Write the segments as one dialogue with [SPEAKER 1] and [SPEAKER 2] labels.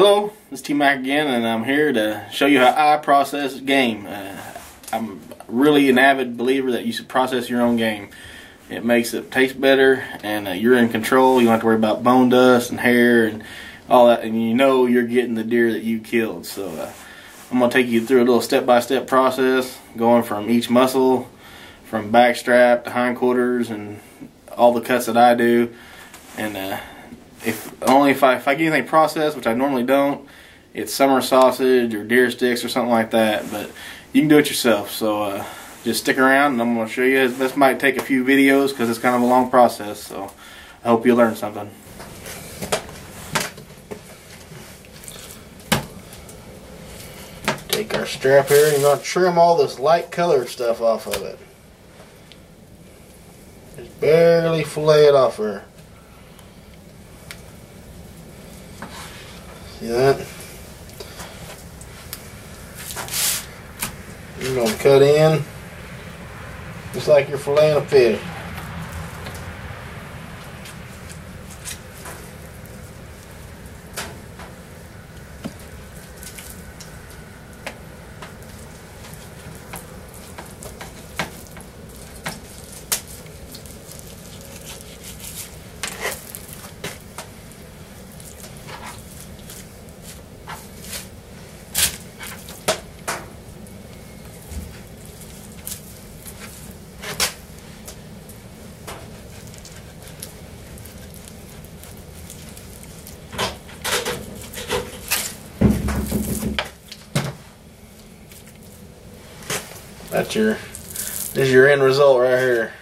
[SPEAKER 1] Hello, this is T-Mac again, and I'm here to show you how I process game. I'm really an avid believer that you should process your own game. It makes it taste better, and you're in control. You don't have to worry about bone dust and hair and all that, and you know you're getting the deer that you killed. So I'm going to take you through a little step-by-step process, going from each muscle, from backstrap to hindquarters, and all the cuts that I do. And if I get anything processed, which I normally don't, it's summer sausage or deer sticks or something like that. But you can do it yourself. So just stick around, and I'm going to show you. This might take a few videos because it's kind of a long process. So I hope you learn something.
[SPEAKER 2] Take our strap here, and you're going to trim all this light colored stuff off of it. Just barely fillet it off her. See that? You're going to cut in just like you're filleting a fish. This is your end result right here.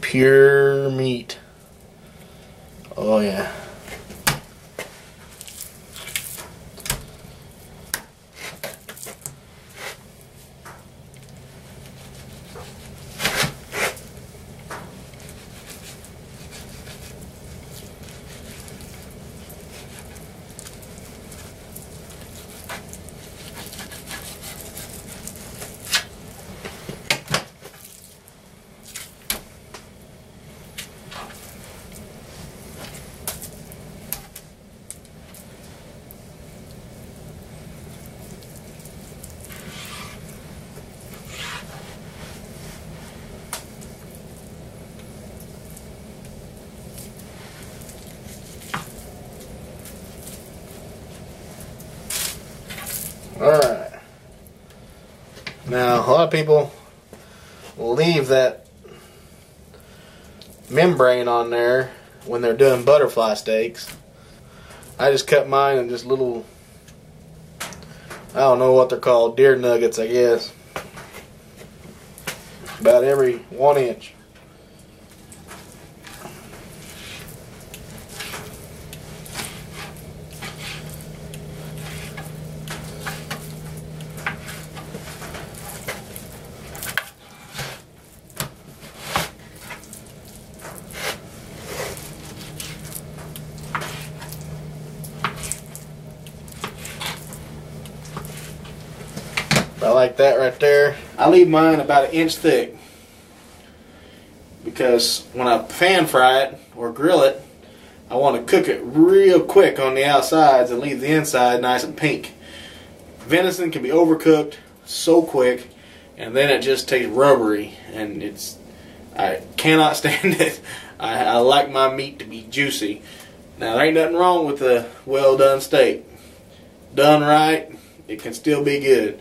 [SPEAKER 2] Pure meat. Oh yeah. Alright. Now, a lot of people will leave that membrane on there when they're doing butterfly steaks. I just cut mine in just little, I don't know what they're called, deer nuggets, I guess. About every 1 inch. I like that right there.
[SPEAKER 1] I leave mine about 1 inch thick because when I pan fry it or grill it, I want to cook it real quick on the outsides and leave the inside nice and pink. Venison can be overcooked so quick, and then it just tastes rubbery, and I cannot stand it. I like my meat to be juicy. Now, there ain't nothing wrong with a well done steak. Done right, it can still be good.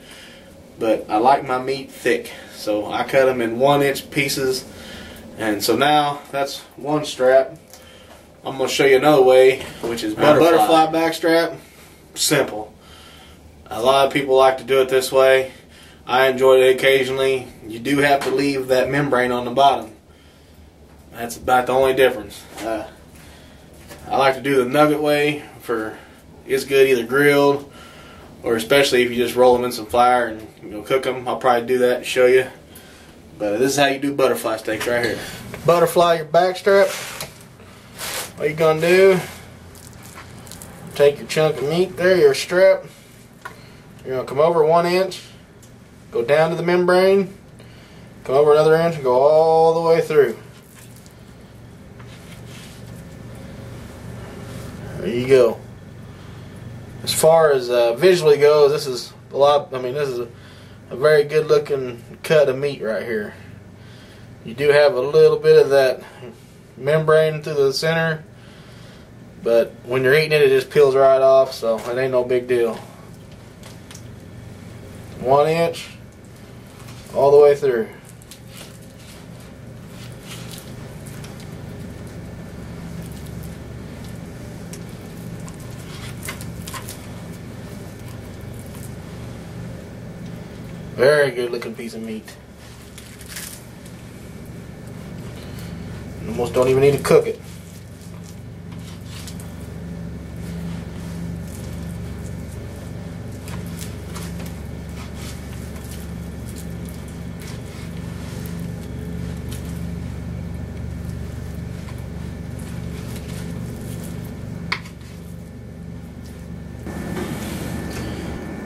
[SPEAKER 1] But I like my meat thick, so I cut them in 1 inch pieces. And so now that's one strap. I'm going to show you another way, which is butterfly backstrap. Simple. A lot of people like to do it this way. I enjoy it occasionally. You do have to leave that membrane on the bottom. That's about the only difference. I like to do the nugget way. It's good either grilled, or especially if you just roll them in some flour and cook them. I'll probably do that and show you. But this is how you do butterfly steaks right here.
[SPEAKER 2] Butterfly your backstrap. What you're going to do, take your chunk of meat there, your strap. You're going to come over 1 inch, go down to the membrane, come over another inch, and go all the way through. There you go. As far as visually goes, this is a lot. I mean, this is a very good looking cut of meat right here. You do have a little bit of that membrane through the center, but when you're eating it, it just peels right off, so it ain't no big deal. 1 inch all the way through. Very good looking piece of meat. Almost don't even need to cook it.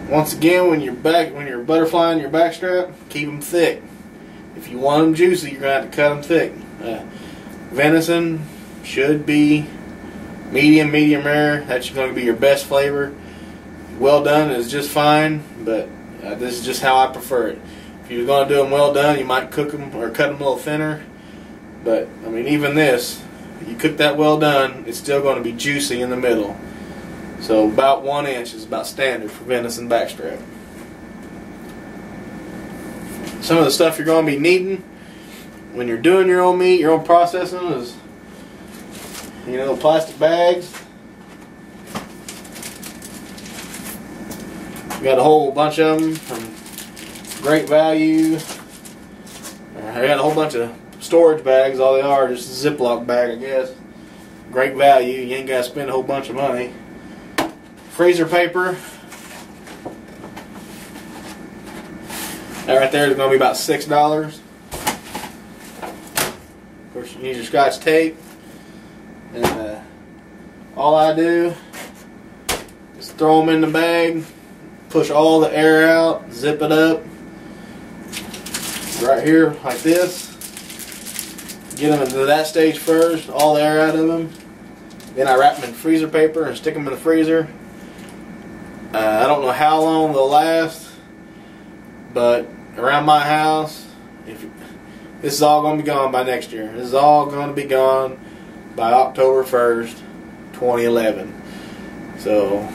[SPEAKER 1] Once again, when you're butterflying your backstrap, keep them thick. If you want them juicy, you're gonna have to cut them thick. Venison should be medium rare. That's going to be your best flavor. Well done is just fine, but this is just how I prefer it. If you're going to do them well done, you might cook them or cut them a little thinner. But I mean, even this, you cook that well done, it's still going to be juicy in the middle. So about 1 inch is about standard for venison backstrap. Some of the stuff you're going to be needing when you're doing your own meat, your own processing, is, you know, plastic bags. We got a whole bunch of them from Great Value. I got a whole bunch of storage bags. All they are just a Ziploc bag, I guess. Great Value. You ain't got to spend a whole bunch of money. Freezer paper. That right there is going to be about $6. Of course, you need your Scotch tape. And all I do is throw them in the bag, push all the air out, zip it up right here like this. Get them into that stage first, all the air out of them. Then I wrap them in freezer paper and stick them in the freezer. I don't know how long they'll last, but around my house, this is all going to be gone by next year. This is all going to be gone by October 1st, 2011. So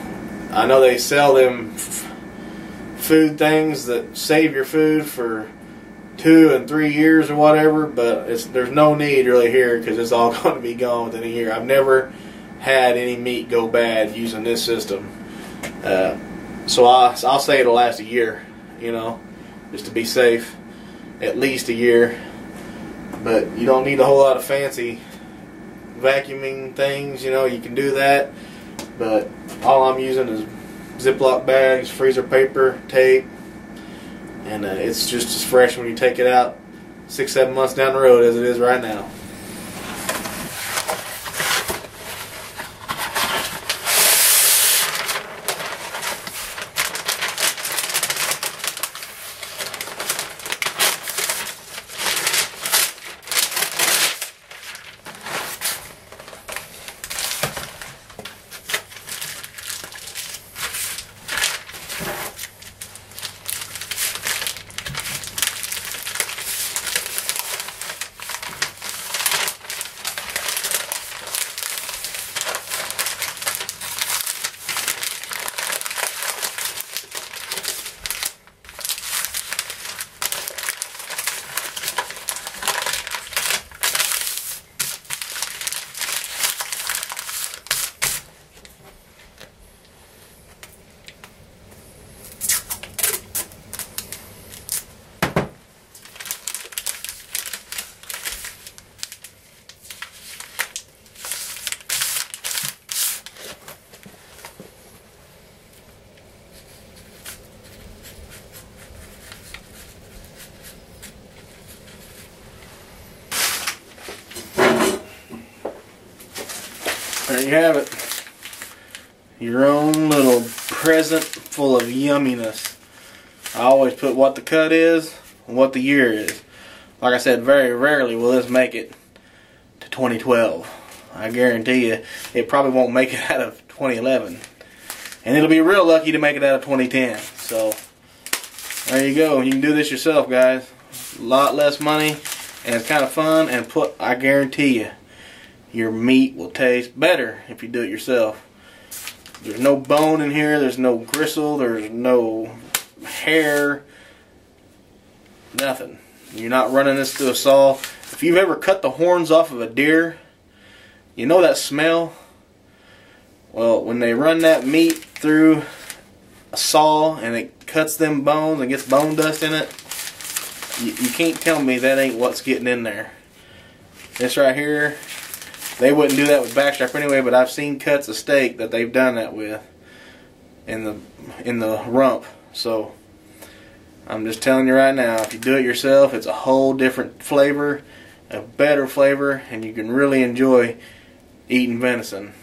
[SPEAKER 1] I know they sell them food things that save your food for 2 and 3 years or whatever, but there's no need really here because it's all going to be gone within a year. I've never had any meat go bad using this system. So I'll say it'll last a year, you know, just to be safe, at least a year. But you don't need a whole lot of fancy vacuuming things, you know. You can do that, but all I'm using is Ziploc bags, freezer paper, tape, and it's just as fresh when you take it out 6-7 months down the road as it is right now. There you have it. Your own little present full of yumminess. I always put what the cut is and what the year is. Like I said, very rarely will this make it to 2012. I guarantee you, it probably won't make it out of 2011. And it'll be real lucky to make it out of 2010. So, there you go. You can do this yourself, guys. A lot less money, and it's kind of fun, and I guarantee you, your meat will taste better if you do it yourself. There's no bone in here, there's no gristle, there's no hair, nothing. You're not running this through a saw. If you've ever cut the horns off of a deer, you know that smell? Well, when they run that meat through a saw and it cuts them bones and gets bone dust in it, you can't tell me that ain't what's getting in there. This right here, they wouldn't do that with backstrap anyway, but I've seen cuts of steak that they've done that with in the rump. So I'm just telling you right now, if you do it yourself, it's a whole different flavor, a better flavor, and you can really enjoy eating venison.